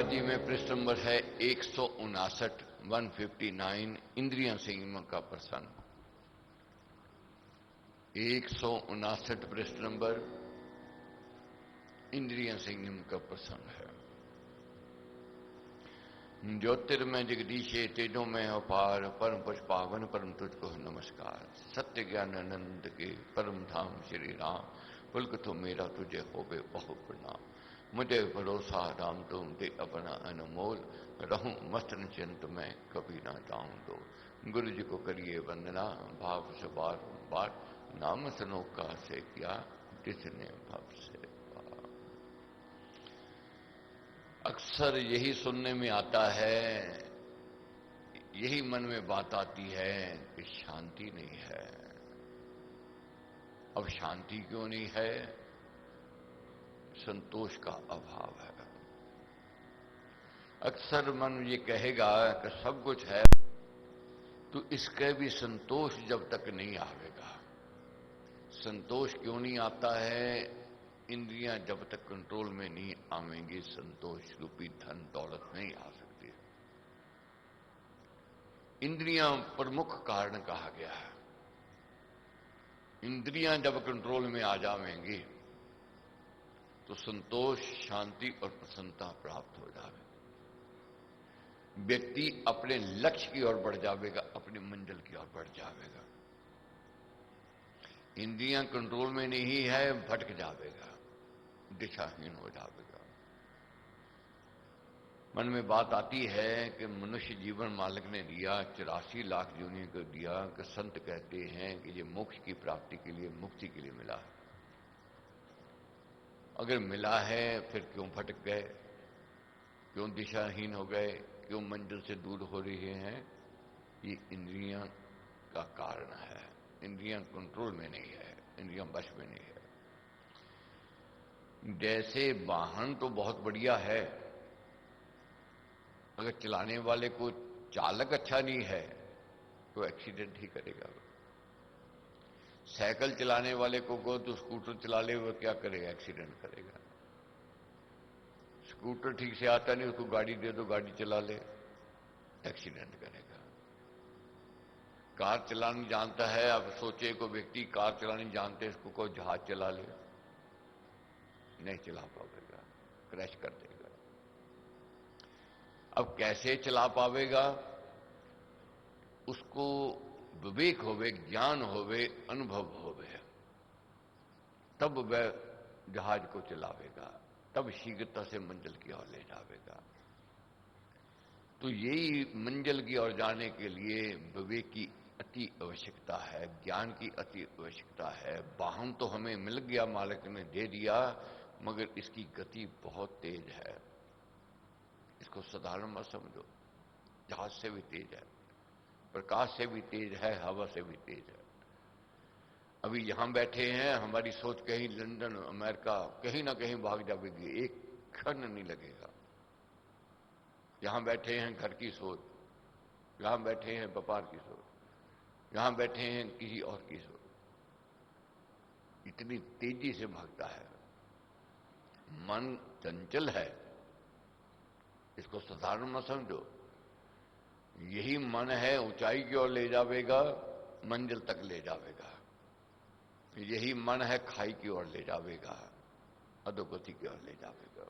जी में पृष्ठ नंबर है 159, 159, इंद्रिय संयम का प्रसंग। 159 पृष्ठ नंबर इंद्रिय संयम का प्रसंग है। ज्योतिर्मय जगदीशे तेजो में अपार, परम पुष्पावन परम तुझको नमस्कार। सत्य ज्ञान आनंद के परम धाम श्री राम, पुलक तो मेरा तुझे होवे बहु प्रणाम। मुझे भरोसा राम तुम दे अपना अनमोल, रहूं मस्त निश्चिंत में कभी ना जाऊं दो। गुरु जी को करिए वंदना, भाव से बार बार, नाम सनोका से किया जिसने भाव से पार। अक्सर यही सुनने में आता है, यही मन में बात आती है कि शांति नहीं है। अब शांति क्यों नहीं है? संतोष का अभाव है। अक्सर मन ये कहेगा कि सब कुछ है, तो इसके भी संतोष जब तक नहीं आवेगा। संतोष क्यों नहीं आता है? इंद्रियां जब तक कंट्रोल में नहीं आवेंगी, संतोष रूपी धन दौलत नहीं आ सकती। इंद्रियां प्रमुख कारण कहा गया है। इंद्रियां जब कंट्रोल में आ जाएंगी तो संतोष, शांति और प्रसन्नता प्राप्त हो जाएगी। व्यक्ति अपने लक्ष्य की ओर बढ़ जाएगा, अपनी मंजिल की ओर बढ़ जाएगा। इंद्रियां कंट्रोल में नहीं है, भटक जाएगा, दिशाहीन हो जाएगा। मन में बात आती है कि मनुष्य जीवन मालिक ने दिया 84 लाख योनियों को दिया, कि संत कहते हैं कि ये मोक्ष की प्राप्ति के लिए, मुक्ति के लिए मिला है। अगर मिला है फिर क्यों भटक गए, क्यों दिशाहीन हो गए, क्यों मंजिल से दूर हो रहे हैं? ये इंद्रियां का कारण है। इंद्रियां कंट्रोल में नहीं है, इंद्रियां वश में नहीं है। जैसे वाहन तो बहुत बढ़िया है, अगर चलाने वाले को चालक अच्छा नहीं है तो एक्सीडेंट ही करेगा। साइकिल चलाने वाले को कहो तो स्कूटर चला ले, वो क्या करेगा? एक्सीडेंट करेगा। स्कूटर ठीक से आता नहीं, उसको गाड़ी दे दो, गाड़ी चला ले, एक्सीडेंट करेगा। कार चलानी जानता है, अब सोचे को व्यक्ति कार चलानी जानते, इसको कोई जहाज चला ले, नहीं चला पाएगा, क्रैश कर देगा। अब कैसे चला पाएगा? उसको विवेक होवे, ज्ञान होवे, अनुभव होवे, तब वह जहाज को चलावेगा, तब शीघ्रता से मंजिल की ओर ले जावेगा। तो यही मंजिल की ओर जाने के लिए विवेक की अति आवश्यकता है, ज्ञान की अति आवश्यकता है। वाहन तो हमें मिल गया, मालिक ने दे दिया, मगर इसकी गति बहुत तेज है। इसको साधारण मत समझो, जहाज से भी तेज है, प्रकाश से भी तेज है, हवा से भी तेज है। अभी यहां बैठे हैं, हमारी सोच कहीं लंदन, अमेरिका, कहीं ना कहीं भाग जाएगी, एक क्षण नहीं लगेगा। यहां बैठे हैं घर की सोच, यहां बैठे हैं व्यापार की सोच, यहां बैठे हैं किसी और की सोच, इतनी तेजी से भागता है। मन चंचल है, इसको साधारण मत समझो। यही मन है ऊंचाई की ओर ले जावेगा, मंजिल तक ले जावेगा। यही मन है खाई की ओर ले जावेगा, अधोगति की ओर ले जावेगा।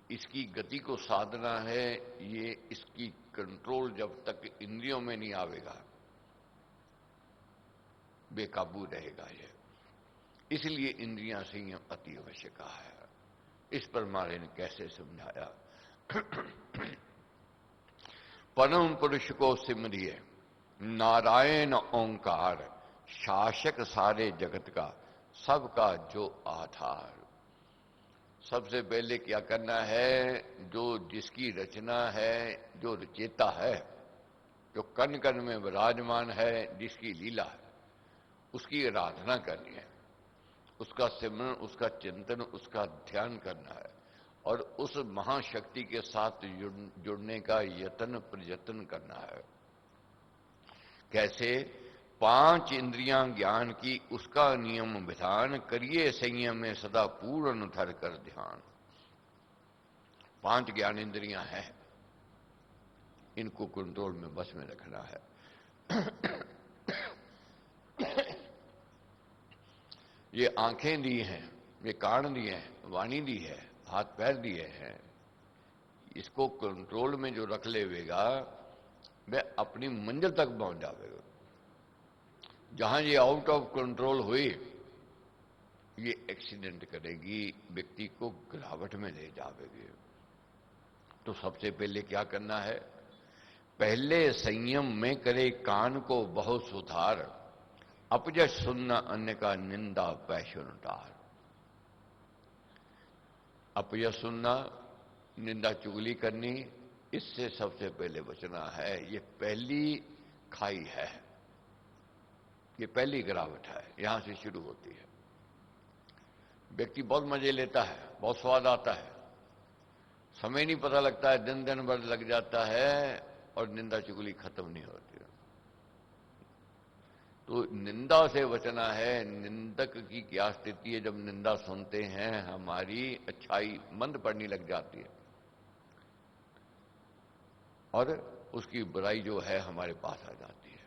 इसकी गति को साधना है, ये इसकी कंट्रोल जब तक इंद्रियों में नहीं आवेगा, बेकाबू रहेगा ये। इसलिए इंद्रियां संयम अति आवश्यक है। इस पर मारे ने कैसे समझाया? परम पुरुष को सिमरिए, नारायण ओंकार, शासक सारे जगत का, सबका जो आधार। सबसे पहले क्या करना है? जो जिसकी रचना है, जो रचेता है, जो कण कण में विराजमान है, जिसकी लीला है, उसकी आराधना करनी है, उसका सिमरन, उसका चिंतन, उसका ध्यान करना है, और उस महाशक्ति के साथ जुड़ने का यत्न प्रयत्न करना है। कैसे? 5 इंद्रियां ज्ञान की, उसका नियम विधान, करिए संयम में सदा पूर्ण धर कर ध्यान। 5 ज्ञानेंद्रियां हैं, इनको कंट्रोल में, बस में रखना है। ये आंखें दी हैं, ये कान दिए हैं, वाणी दी है, हाथ पैर दिए हैं, इसको कंट्रोल में जो रख लेगा वह अपनी मंजिल तक पहुंच जाएगा। जहां ये आउट ऑफ कंट्रोल हुई, ये एक्सीडेंट करेगी, व्यक्ति को गिरावट में ले जाएगी। तो सबसे पहले क्या करना है? पहले संयम में करे कान को बहुत सुधार, अपजस सुनना अन्य का निंदा पैशन टार। अपजस सुनना, निंदा चुगली करनी, इससे सबसे पहले बचना है। ये पहली खाई है, ये पहली गिरावट है, यहां से शुरू होती है। व्यक्ति बहुत मजे लेता है, बहुत स्वाद आता है, समय नहीं पता लगता है, दिन दिन भर लग जाता है और निंदा चुगली खत्म नहीं होती। तो निंदा से बचना है। निंदक की क्या स्थिति है? जब निंदा सुनते हैं हमारी अच्छाई मंद पड़ने लग जाती है और उसकी बुराई जो है हमारे पास आ जाती है,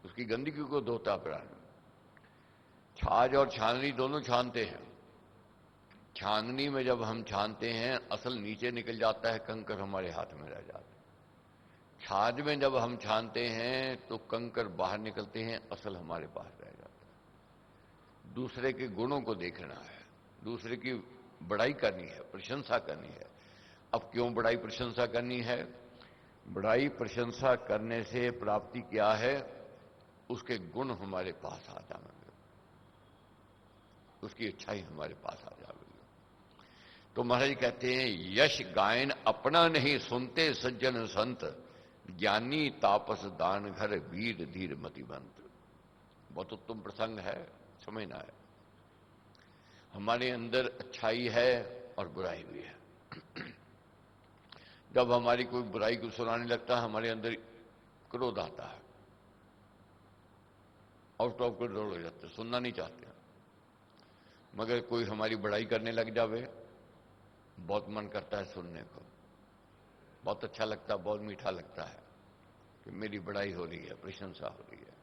उसकी गंदगी को धोता प्राण। छाछ और छाननी दोनों छानते हैं। छाननी में जब हम छानते हैं, असल नीचे निकल जाता है, कंकर हमारे हाथ में रह जाता है। छाछ में जब हम छानते हैं तो कंकर बाहर निकलते हैं, असल हमारे पास रह जाता है। दूसरे के गुणों को देखना है, दूसरे की बड़ाई करनी है, प्रशंसा करनी है। अब क्यों बड़ाई प्रशंसा करनी है? बड़ाई प्रशंसा करने से प्राप्ति क्या है? उसके गुण हमारे पास आ जाएंगे, उसकी अच्छाई हमारे पास आ जाएगी। तो महाराज कहते हैं, यश गायन अपना नहीं, सुनते सज्जन संत, ज्ञानी तापस दान घर, वीर धीर मतिबंत। बहुत उत्तम प्रसंग है, समझना है। हमारे अंदर अच्छाई है और बुराई भी है। जब हमारी कोई बुराई को सुनाने लगता है, हमारे अंदर क्रोध आता है, आउट ऑफ कंट्रोल हो जाते, सुनना नहीं चाहते। मगर कोई हमारी बड़ाई करने लग जावे, बहुत मन करता है सुनने को, बहुत अच्छा लगता है, बहुत मीठा लगता है कि मेरी बड़ाई हो रही है, प्रशंसा हो रही है।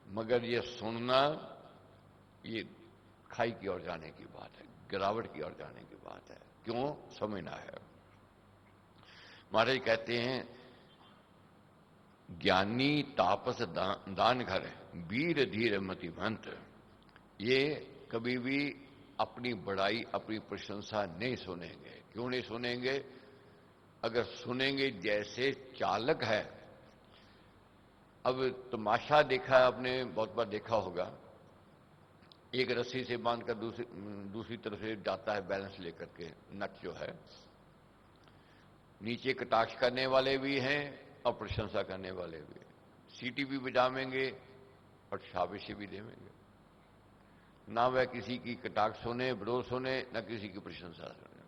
मगर ये सुनना, ये खाई की ओर जाने की बात है, गिरावट की ओर जाने की बात है। क्यों? समझना है। महाराज कहते हैं, ज्ञानी तापस दान घर, वीर धीर मतिमंत। ये कभी भी अपनी बड़ाई, अपनी प्रशंसा नहीं सुनेंगे। क्यों नहीं सुनेंगे? अगर सुनेंगे, जैसे चालक है, अब तमाशा देखा है आपने, बहुत बार देखा होगा, एक रस्सी से बांधकर दूसरी तरफ से जाता है बैलेंस लेकर के, नट जो है। नीचे कटाक्ष करने वाले भी हैं और प्रशंसा करने वाले भी हैं। सीटी भी बजावेंगे और शाबाशी भी देवेंगे। ना वह किसी की कटाक्ष सुने, विरोध सुने, ना किसी की प्रशंसा सुने।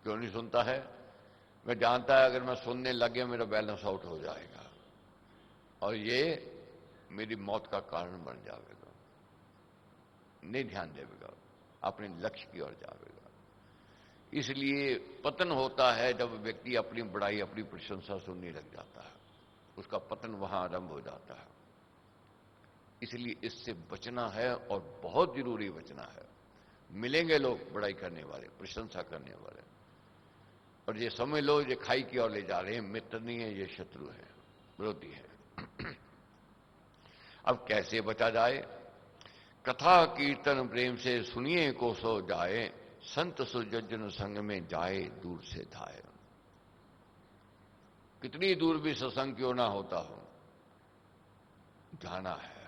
क्यों नहीं सुनता है? मैं जानता है अगर मैं सुनने लग गया मेरा बैलेंस आउट हो जाएगा और ये मेरी मौत का कारण बन जाएगा। नहीं ध्यान देगा, अपने लक्ष्य की ओर जाएगा। इसलिए पतन होता है जब व्यक्ति अपनी बड़ाई, अपनी प्रशंसा सुनने लग जाता है, उसका पतन वहां आरंभ हो जाता है। इसलिए इससे बचना है और बहुत जरूरी बचना है। मिलेंगे लोग बड़ाई करने वाले, प्रशंसा करने वाले, और ये समझ लो ये खाई की ओर ले जा रहे हैं। मित्र नहीं है, ये शत्रु है, विरोधी है। अब कैसे बचा जाए? कथा कीर्तन प्रेम से सुनिए को सो जाए, संत सुजन संग में जाए दूर से धाए। कितनी दूर भी सत्संग क्यों ना होता हो, जाना है।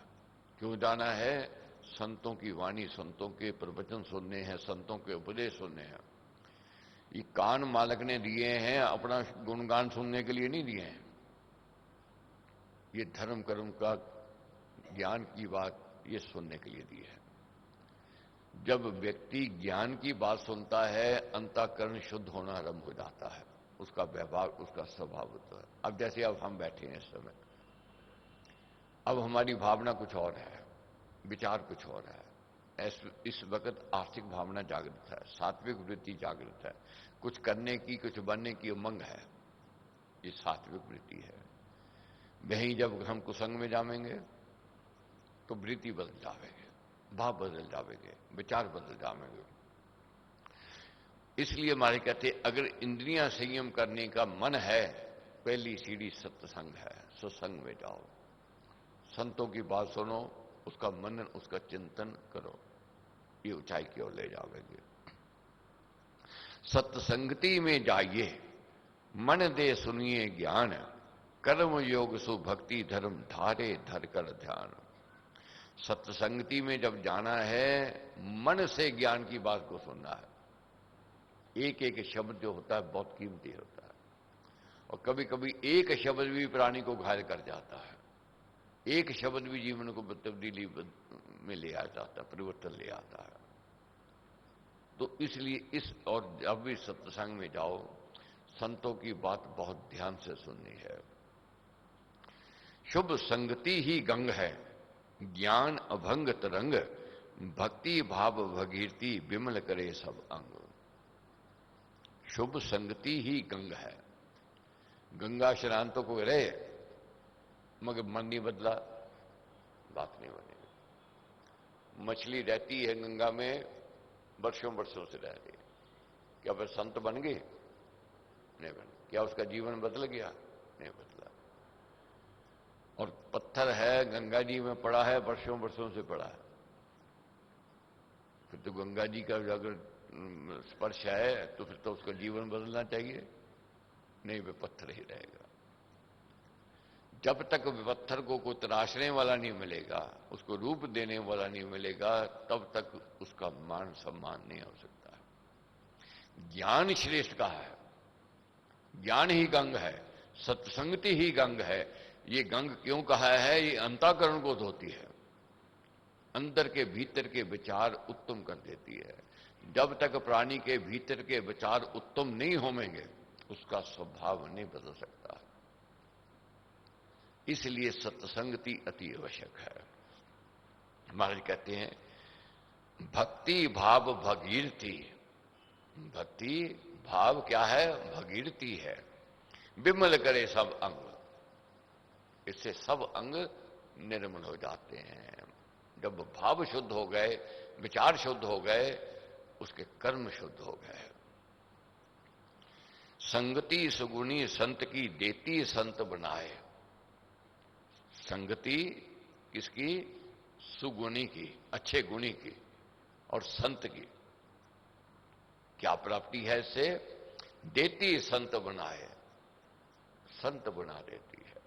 क्यों जाना है? संतों की वाणी, संतों के प्रवचन सुनने हैं, संतों के उपदेश सुनने हैं। ये कान मालिक ने दिए हैं अपना गुणगान सुनने के लिए नहीं दिए हैं। ये धर्म कर्म का ज्ञान की बात ये सुनने के लिए दी है। जब व्यक्ति ज्ञान की बात सुनता है, अंतःकरण शुद्ध होना आरंभ हो जाता है, उसका व्यवहार, उसका स्वभाव होता है। अब जैसे अब हम बैठे हैं इस समय, अब हमारी भावना कुछ और है, विचार कुछ और है, इस वक्त आर्थिक भावना जागृत है, सात्विक वृत्ति जागृत है, कुछ करने की, कुछ बनने की उमंग है, ये सात्विक वृत्ति है। वहीं जब हम कुसंग में जाएंगे तो वृत्ति बदल जाएंगे, भाव बदल जाएंगे, विचार बदल जाएंगे। इसलिए हमारे कहते अगर इंद्रियां संयम करने का मन है, पहली सीढ़ी सत्संग है, सत्संग में जाओ, संतों की बात सुनो, उसका मनन, उसका चिंतन करो, ये ऊंचाई की ओर ले जाओगे। सत्संगति में जाइए, मन दे सुनिए ज्ञान, कर्म योग सुभक्ति धर्म धारे धर कर ध्यान। सत्संगति में जब जाना है, मन से ज्ञान की बात को सुनना है। एक एक शब्द जो होता है बहुत कीमती होता है, और कभी कभी एक शब्द भी प्राणी को घायल कर जाता है, एक शब्द भी जीवन को तब्दीली में ले आ जाता है, परिवर्तन ले आता है। तो इसलिए इस और जब भी सत्संग में जाओ, संतों की बात बहुत ध्यान से सुननी है। शुभ संगति ही गंग है, ज्ञान अभंग तरंग, भक्ति भाव भगीरती विमल करे सब अंग। शुभ संगति ही गंग है। गंगा स्नान तो कोई रहे मगर मन नहीं बदला, बात नहीं बनेगी। मछली रहती है गंगा में वर्षों वर्षों से रह रही, क्या वह संत बन गई? नहीं बन। क्या उसका जीवन बदल गया? नहीं बदला। और पत्थर है गंगा जी में पड़ा है, वर्षों वर्षों से पड़ा है, फिर तो गंगा जी का अगर स्पर्श है तो फिर तो उसका जीवन बदलना चाहिए? नहीं, वे पत्थर ही रहेगा। जब तक पत्थर को कोई तराशने वाला नहीं मिलेगा, उसको रूप देने वाला नहीं मिलेगा, तब तक उसका मान सम्मान नहीं हो सकता। ज्ञान श्रेष्ठ का है, ज्ञान ही गंग है, सत्संगति ही गंग है। ये गंग क्यों कहा है? ये अंतःकरण को धोती है, अंदर के भीतर के विचार उत्तम कर देती है। जब तक प्राणी के भीतर के विचार उत्तम नहीं होंगे, उसका स्वभाव नहीं बदल सकता। इसलिए सत्संगति अति आवश्यक है। महाराज कहते हैं भक्ति भाव भगीरथी। भक्ति भाव क्या है? भगीरथी है। विमल करे सब अंग, इससे सब अंग निर्मल हो जाते हैं। जब भाव शुद्ध हो गए, विचार शुद्ध हो गए, उसके कर्म शुद्ध हो गए। संगति सुगुणी संत की देती संत बनाए। संगति किसकी? सुगुणी की, अच्छे गुणी की, और संत की क्या प्राप्ति है? इससे देती संत बनाए, संत बना देती है।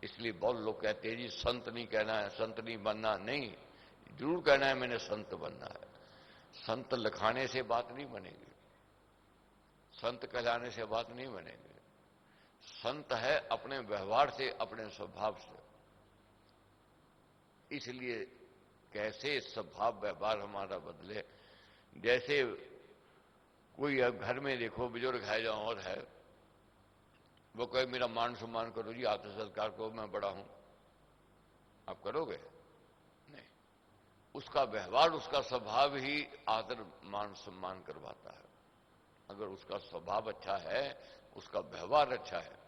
इसलिए बहुत लोग कहते हैं जी संत नहीं कहना है, संत नहीं बनना। नहीं, जरूर कहना है मैंने संत बनना है। संत लिखाने से बात नहीं बनेगी, संत कहलाने से बात नहीं बनेगी। संत है अपने व्यवहार से, अपने स्वभाव से। इसलिए कैसे स्वभाव व्यवहार हमारा बदले। जैसे कोई अब घर में देखो बुजुर्ग है जो और है, वो कहे मेरा मान सम्मान करो जी, आदर सत्कार करो, मैं बड़ा हूं। आप करोगे? नहीं। उसका व्यवहार, उसका स्वभाव ही आदर मान सम्मान करवाता है। अगर उसका स्वभाव अच्छा है, उसका व्यवहार अच्छा है,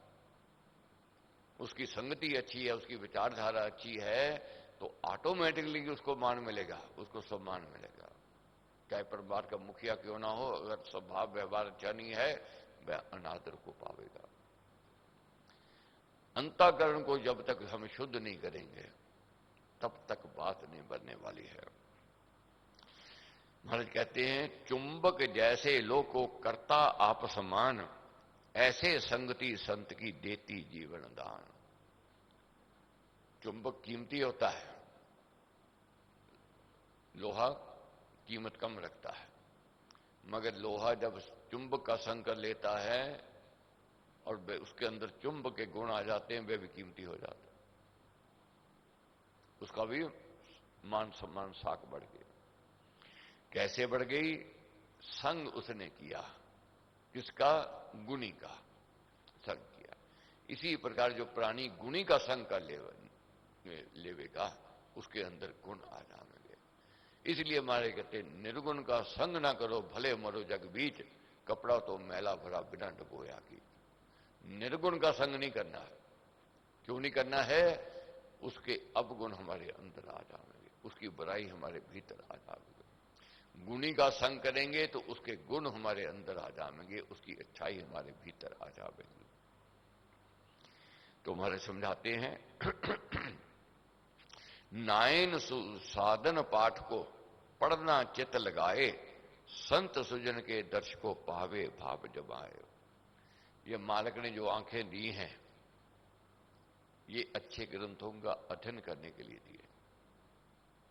उसकी संगति अच्छी है, उसकी विचारधारा अच्छी है, तो ऑटोमेटिकली उसको मान मिलेगा, उसको सम्मान मिलेगा। चाहे परिवार का मुखिया क्यों ना हो, अगर स्वभाव व्यवहार अच्छा नहीं है, वह अनादर को पावेगा। अंतःकरण को जब तक हम शुद्ध नहीं करेंगे, तब तक बात नहीं बनने वाली है। महाराज कहते हैं चुंबक जैसे लोग को करता आप समान, ऐसे संगति संत की देती जीवन दान। चुंबक कीमती होता है, लोहा कीमत कम रखता है, मगर लोहा जब चुंबक का संग कर लेता है और उसके अंदर चुंबक के गुण आ जाते हैं, वे भी कीमती हो जाते हैं। उसका भी मान सम्मान साख बढ़ गई। कैसे बढ़ गई? संग उसने किया, किसका? गुणी का संग किया। इसी प्रकार जो प्राणी गुणी का संग कर लेवेगा, उसके अंदर गुण आ जाएंगे। इसलिए हमारे कहते निर्गुण का संग ना करो भले मरो जग बीच, कपड़ा तो मैला भरा बिना डुबोया की। निर्गुण का संग नहीं करना है। क्यों नहीं करना है? उसके अवगुण हमारे अंदर आ जाएंगे, उसकी बुराई हमारे भीतर आ जाएगी। गुणी का संग करेंगे तो उसके गुण हमारे अंदर आ जाएंगे, उसकी अच्छाई हमारे भीतर आ जाएगी। तो हमारे समझाते हैं नायन साधन पाठ को पढ़ना चित लगाए, संत सुजन के दर्श को पावे भाव जमाए। ये मालिक ने जो आंखें दी हैं, ये अच्छे ग्रंथों का अध्ययन करने के लिए दिए,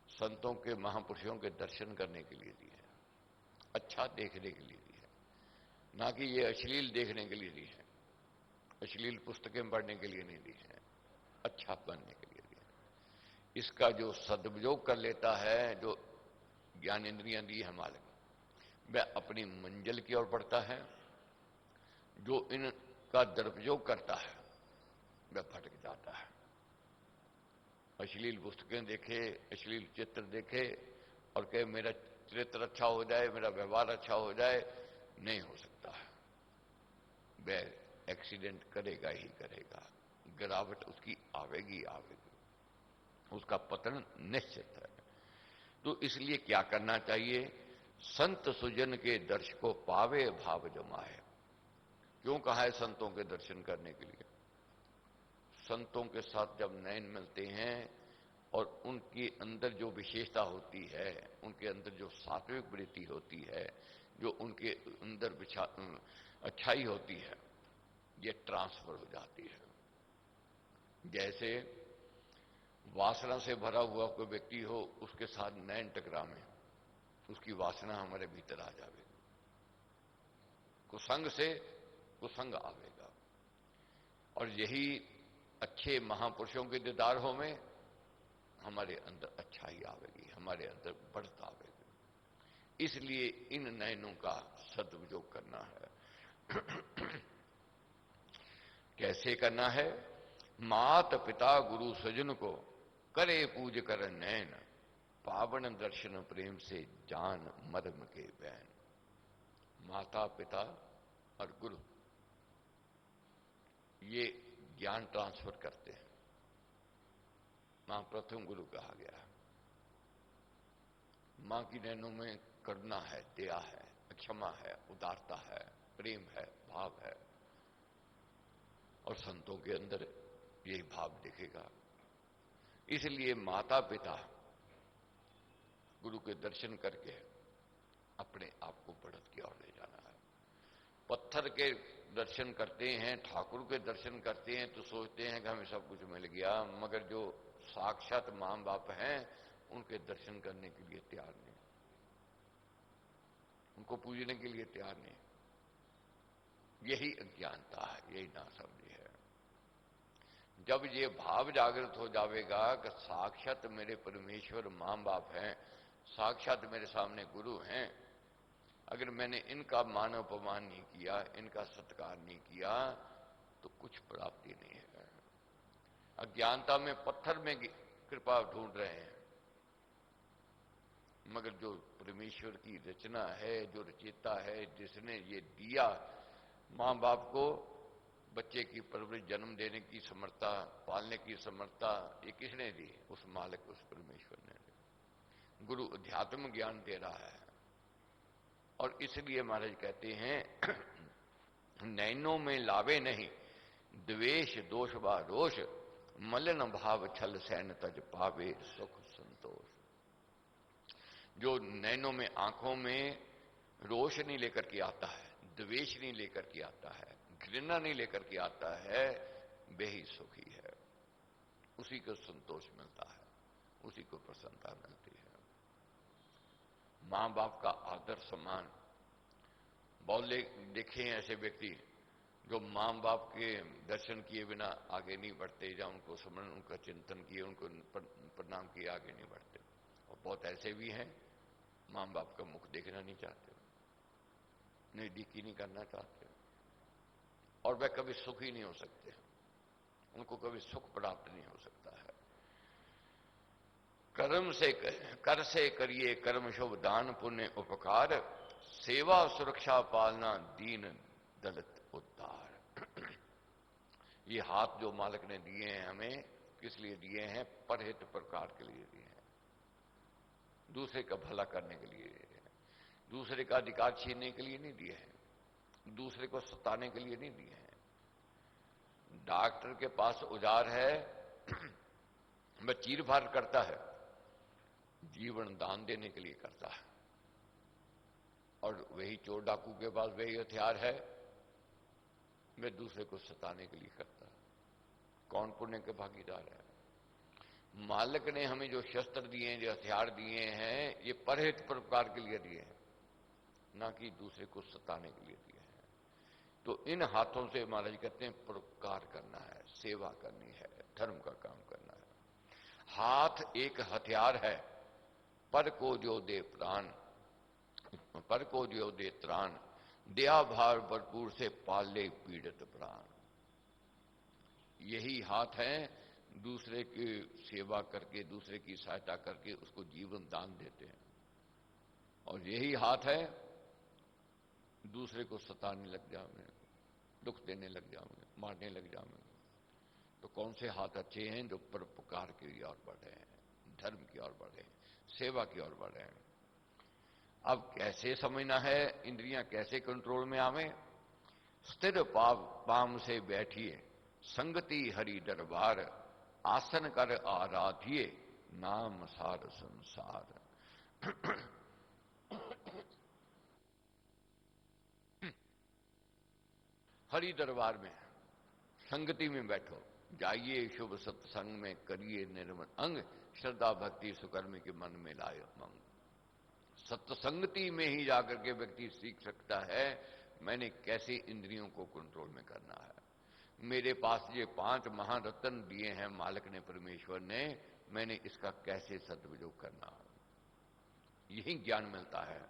संतों के महापुरुषों के दर्शन करने के लिए दिए, अच्छा देखने के लिए दिए, ना कि ये अश्लील देखने के लिए दी है, अश्लील पुस्तकें पढ़ने के लिए नहीं दी है, अच्छा बनने के लिए दी है। इसका जो सदुपयोग कर लेता है, जो ज्ञान इंद्रियां दी है मालिक, वह अपनी मंजिल की ओर बढ़ता है। जो इनका दुरुपयोग करता है वह भटक जाता है। अश्लील पुस्तकें देखे, अश्लील चित्र देखे और कहे मेरा चरित्र अच्छा हो जाए, मेरा व्यवहार अच्छा हो जाए, नहीं हो सकता है। वह एक्सीडेंट करेगा ही करेगा, गिरावट उसकी आवेगी आवेगी, उसका पतन निश्चित है। तो इसलिए क्या करना चाहिए? संत सुजन के दर्श को पावे भाव जमाए। क्यों कहा है संतों के दर्शन करने के लिए? संतों के साथ जब नयन मिलते हैं और उनके अंदर जो विशेषता होती है, उनके अंदर जो सात्विक वृत्ति होती है, जो उनके अंदर अच्छाई होती है, ये ट्रांसफर हो जाती है। जैसे वासना से भरा हुआ कोई व्यक्ति हो, उसके साथ नयन टकरावे, उसकी वासना हमारे भीतर आ जाएगी, कुसंग से कुसंग आवेगा। और यही अच्छे महापुरुषों के दीदार हो में हमारे अंदर अच्छाई आवेगी, हमारे अंदर बढ़ता आवेगी। इसलिए इन नयनों का सदुपयोग करना है। कैसे करना है? मात पिता गुरु सजन को करे पूज कर नैन, पावन दर्शन प्रेम से जान मर्म के बैन। माता पिता और गुरु ये ज्ञान ट्रांसफर करते हैं। मां प्रथम गुरु कहा गया है। मां की नैनों में करुणा है, दया है, क्षमा है, उदारता है, प्रेम है, भाव है, और संतों के अंदर यही भाव दिखेगा। इसलिए माता पिता गुरु के दर्शन करके अपने आप को बढ़त की ओर ले जाना है। पत्थर के दर्शन करते हैं, ठाकुर के दर्शन करते हैं तो सोचते हैं कि हमें सब कुछ मिल गया, मगर जो साक्षात मां बाप हैं उनके दर्शन करने के लिए तैयार नहीं, उनको पूजने के लिए तैयार नहीं। यही अज्ञानता है, यही नासमझी है। जब ये भाव जागृत हो जाएगा कि साक्षात मेरे परमेश्वर मां बाप हैं, साक्षात मेरे सामने गुरु हैं, अगर मैंने इनका मान अपमान नहीं किया, इनका सत्कार नहीं किया, तो कुछ प्राप्ति नहीं है। अज्ञानता में पत्थर में कृपा ढूंढ रहे हैं, मगर जो परमेश्वर की रचना है, जो रचयिता है, जिसने ये दिया मां बाप को बच्चे की परवरिश, जन्म देने की समर्था, पालने की समर्था, ये किसने दी? उस मालिक, उस परमेश्वर ने दी। गुरु अध्यात्म ज्ञान दे रहा है। और इसलिए महाराज कहते हैं नैनों में लावे नहीं द्वेष दोष व रोष, मलिन भाव छल सैन तज पावे सुख संतोष। जो नैनों में, आंखों में रोष नहीं लेकर के आता है, द्वेष नहीं लेकर के आता है, घृणा नहीं लेकर के आता है, वे ही सुखी है। उसी को संतोष मिलता है, उसी को प्रसन्नता मिलती है। मां बाप का आदर सम्मान, बहुत देखे हैं ऐसे व्यक्ति जो मां बाप के दर्शन किए बिना आगे नहीं बढ़ते, या उनको स्मरण, उनका चिंतन किए, उनको प्रणाम किए आगे नहीं बढ़ते। और बहुत ऐसे भी हैं मां बाप का मुख देखना नहीं चाहते, नजदीकी नहीं करना चाहते, और वह कभी सुखी नहीं हो सकते, उनको कभी सुख प्राप्त नहीं हो सकता है। कर्म से कर से करिए कर्म शुभ दान पुण्य उपकार, सेवा सुरक्षा पालना दीन दलित उद्धार। ये हाथ जो मालिक ने दिए हैं हमें, किस लिए दिए हैं? परहित प्रकार के लिए दिए हैं, दूसरे का भला करने के लिए दिए हैं, दूसरे का अधिकार छीनने के लिए नहीं दिए हैं, दूसरे को सताने के लिए नहीं दिए हैं। डॉक्टर के पास औजार है, वह चीर फाड़ करता है, जीवन दान देने के लिए करता है। और वही चोर डाकू के पास वही हथियार है, वह दूसरे को सताने के लिए करता है। कौन पुण्य के भागीदार है? मालिक ने हमें जो शस्त्र दिए हैं, जो हथियार दिए हैं, ये परहित प्रकार के लिए दिए हैं, ना कि दूसरे को सताने के लिए दिए हैं। तो इन हाथों से महाराज कहते हैं परोपकार करना है, सेवा करनी है, धर्म का काम करना है। हाथ एक हथियार है, पर को जो दे प्राण, पर को जो दे त्राण, दया भार भरपूर से पाले पीड़ित प्राण। यही हाथ है, दूसरे की सेवा करके, दूसरे की सहायता करके उसको जीवन दान देते हैं। और यही हाथ है, दूसरे को सताने लग जाओगे, दुख देने लग जाओगे, मारने लग जाओगे। तो कौन से हाथ अच्छे हैं? जो परोपकार की ओर बढ़े हैं, धर्म की ओर बढ़े, सेवा की ओर बढ़े। अब कैसे समझना है? इंद्रियां कैसे कंट्रोल में आवे? स्थिर पाम से बैठिए, संगति हरि दरबार, आसन कर आराधिए, नाम सार संसार। हरि दरबार में संगति में बैठो, जाइए शुभ सत्संग में, करिए निर्मल अंग, श्रद्धा भक्ति सुकर्म के मन में लाए मंग। सत्संगति में ही जाकर के व्यक्ति सीख सकता है मैंने कैसे इंद्रियों को कंट्रोल में करना है। मेरे पास ये 5 महारत्न दिए हैं मालिक ने, परमेश्वर ने, मैंने इसका कैसे सदुपयोग करना है। यही ज्ञान मिलता है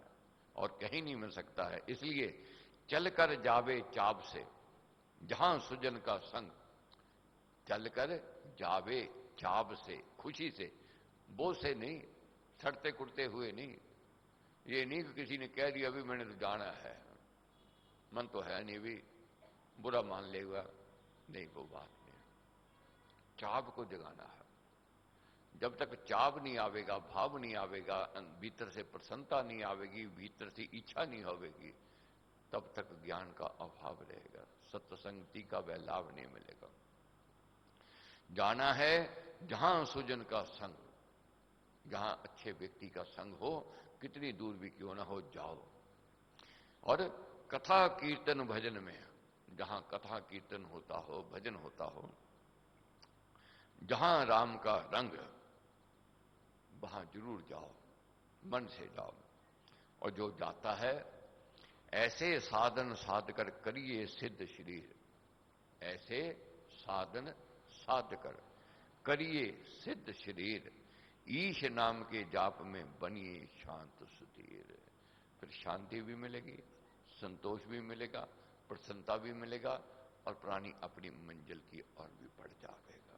और कहीं नहीं मिल सकता है। इसलिए चलकर जावे चाव से, जहां सुजन का संग, चलकर जावे चाव से, खुशी से, बोझ से नहीं, सड़ते कुड़ते हुए नहीं। ये नहीं कि किसी ने कह दिया अभी मैंने तो जाना है, मन तो है नहीं, भी बुरा मान लेगा, नहीं वो बात नहीं। चाव को जगाना है। जब तक चाव नहीं आवेगा, भाव नहीं आवेगा, भीतर से प्रसन्नता नहीं आवेगी, भीतर से इच्छा नहीं होगी, तब तक ज्ञान का अभाव रहेगा, सत्संगति का वह लाभ नहीं मिलेगा। जाना है जहां सुजन का संग, जहां अच्छे व्यक्ति का संग हो, कितनी दूर भी क्यों ना हो, जाओ। और कथा कीर्तन भजन में, जहां कथा कीर्तन होता हो, भजन होता हो, जहां राम का रंग, वहां जरूर जाओ, मन से जाओ। और जो जाता है, ऐसे साधन साध कर करिए सिद्ध शरीर, ऐसे साधन साध कर करिए सिद्ध शरीर, ईश नाम के जाप में बनिए शांत सुधीर। फिर शांति भी मिलेगी, संतोष भी मिलेगा, प्रसन्नता भी मिलेगा, और प्राणी अपनी मंजिल की ओर भी बढ़ जाएगा।